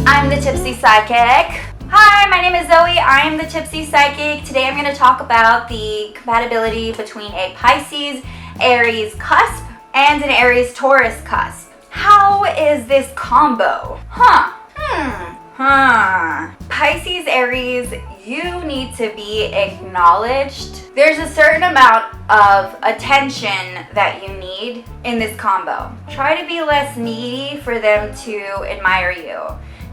I'm the Tipsy Psychic. Hi, my name is Zoe. I am the Tipsy Psychic. Today I'm going to talk about the compatibility between a Pisces Aries cusp and an Aries Taurus cusp. How is this combo? Pisces Aries, you need to be acknowledged. There's a certain amount of attention that you need in this combo. Try to be less needy for them to admire you.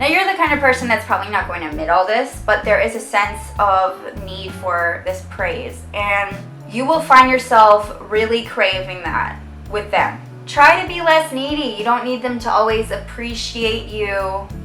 Now, you're the kind of person that's probably not going to admit all this, but there is a sense of need for this praise, and you will find yourself really craving that with them. Try to be less needy. You don't need them to always appreciate you.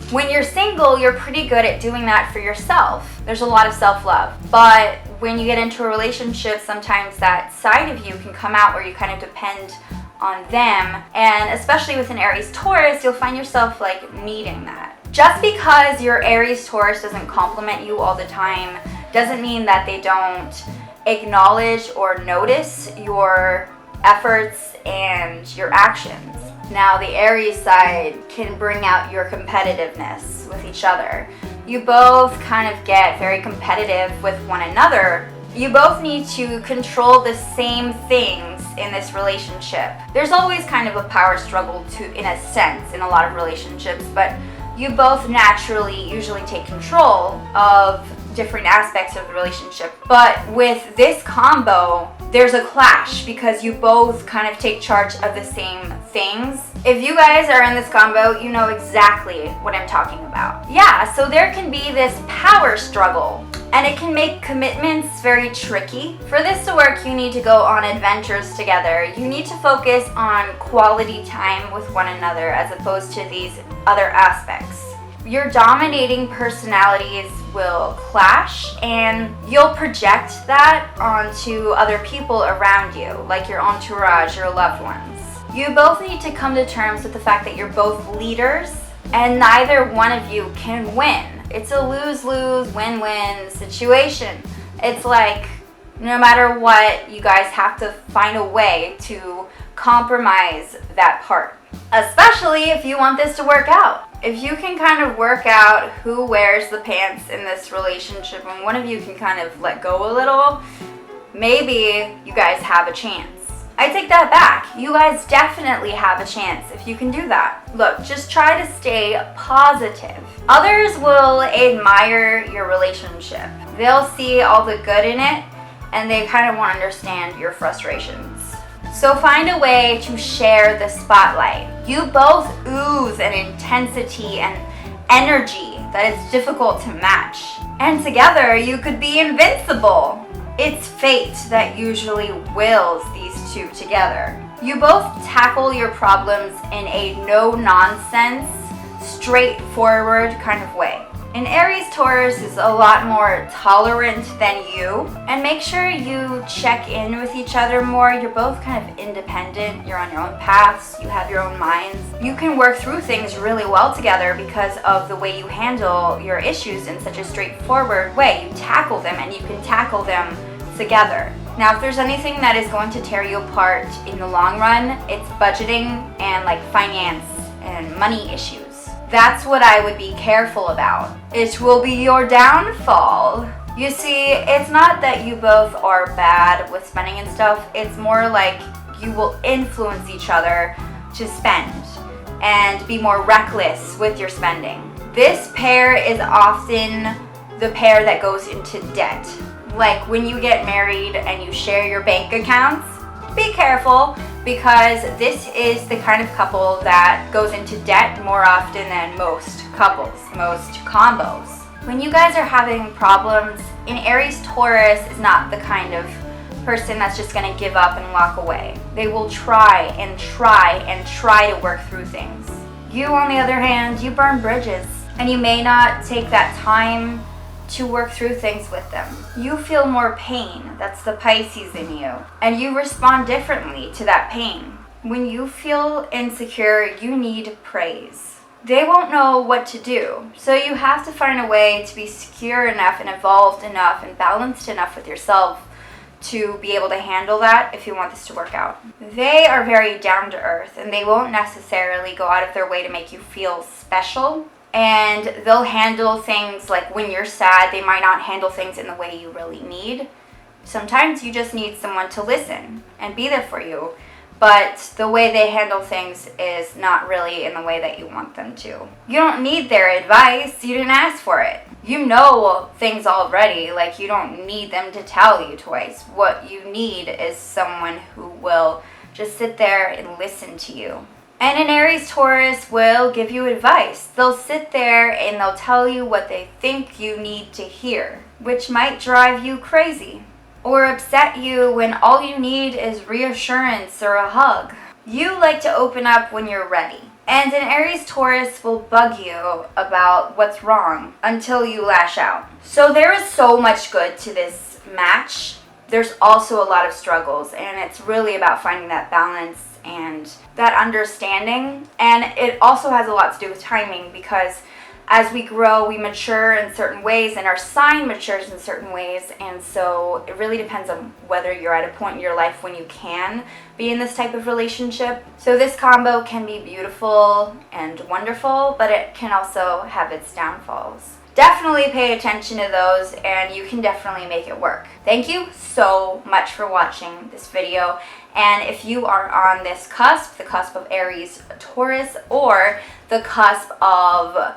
When you're single, you're pretty good at doing that for yourself. There's a lot of self-love. But when you get into a relationship, sometimes that side of you can come out where you kind of depend on them. And especially with an Aries Taurus, you'll find yourself like needing that. Just because your Aries Taurus doesn't compliment you all the time doesn't mean that they don't acknowledge or notice your efforts and your actions. Now, the Aries side can bring out your competitiveness with each other. You both kind of get very competitive with one another. You both need to control the same things in this relationship. There's always kind of a power struggle in a sense in a lot of relationships, but you both naturally usually take control of different aspects of the relationship. But with this combo, there's a clash because you both kind of take charge of the same things. If you guys are in this combo, you know exactly what I'm talking about. Yeah, so there can be this power struggle, and it can make commitments very tricky. For this to work, you need to go on adventures together. You need to focus on quality time with one another as opposed to these other aspects. Your dominating personalities will clash, and you'll project that onto other people around you, like your entourage, your loved ones. You both need to come to terms with the fact that you're both leaders, and neither one of you can win. It's a lose-lose, win-win situation. It's like, no matter what, you guys have to find a way to compromise that part. Especially if you want this to work out. If you can kind of work out who wears the pants in this relationship and one of you can kind of let go a little, maybe you guys have a chance. I take that back. You guys definitely have a chance if you can do that. Look, just try to stay positive. Others will admire your relationship. They'll see all the good in it, and they kind of want to understand your frustrations. So find a way to share the spotlight. You both ooze an intensity and energy that is difficult to match. And together you could be invincible. It's fate that usually wills these two together. You both tackle your problems in a no-nonsense, straightforward kind of way. An Aries Taurus is a lot more tolerant than you, and make sure you check in with each other more. You're both kind of independent, you're on your own paths, you have your own minds. You can work through things really well together because of the way you handle your issues in such a straightforward way. You tackle them, and you can tackle them together. Now, if there's anything that is going to tear you apart in the long run, it's budgeting and like finance and money issues. That's what I would be careful about. It will be your downfall. You see, it's not that you both are bad with spending and stuff. It's more like you will influence each other to spend and be more reckless with your spending. This pair is often the pair that goes into debt. Like when you get married and you share your bank accounts, be careful, because this is the kind of couple that goes into debt more often than most couples, most combos. When you guys are having problems, an Aries Taurus is not the kind of person that's just going to give up and walk away. They will try and try and try to work through things. You, on the other hand, you burn bridges, and you may not take that time to work through things with them. You feel more pain, that's the Pisces in you, and you respond differently to that pain. When you feel insecure, you need praise. They won't know what to do, so you have to find a way to be secure enough and evolved enough and balanced enough with yourself to be able to handle that if you want this to work out. They are very down to earth, and they won't necessarily go out of their way to make you feel special. and they'll handle things like when you're sad, they might not handle things in the way you really need. Sometimes you just need someone to listen and be there for you, but the way they handle things is not really in the way that you want them to. You don't need their advice. You didn't ask for it. You know things already. Like, you don't need them to tell you twice. What you need is someone who will just sit there and listen to you. And an Aries Taurus will give you advice. They'll sit there and they'll tell you what they think you need to hear, which might drive you crazy or upset you when all you need is reassurance or a hug. You like to open up when you're ready. And an Aries Taurus will bug you about what's wrong until you lash out. So there is so much good to this match. There's also a lot of struggles, and it's really about finding that balance and that understanding. And it also has a lot to do with timing, because as we grow, we mature in certain ways, and our sign matures in certain ways. And so it really depends on whether you're at a point in your life when you can be in this type of relationship. So this combo can be beautiful and wonderful, but it can also have its downfalls. Definitely pay attention to those, and you can definitely make it work. Thank you so much for watching this video. And if you are on this cusp, the cusp of Aries Taurus, or the cusp of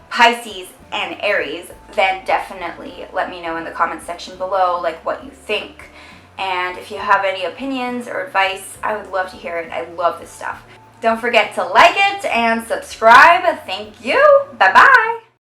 Pisces and Aries, then definitely let me know in the comment section below, like, what you think. And if you have any opinions or advice, I would love to hear it. I love this stuff. Don't forget to like it and subscribe. Thank you. Bye-bye.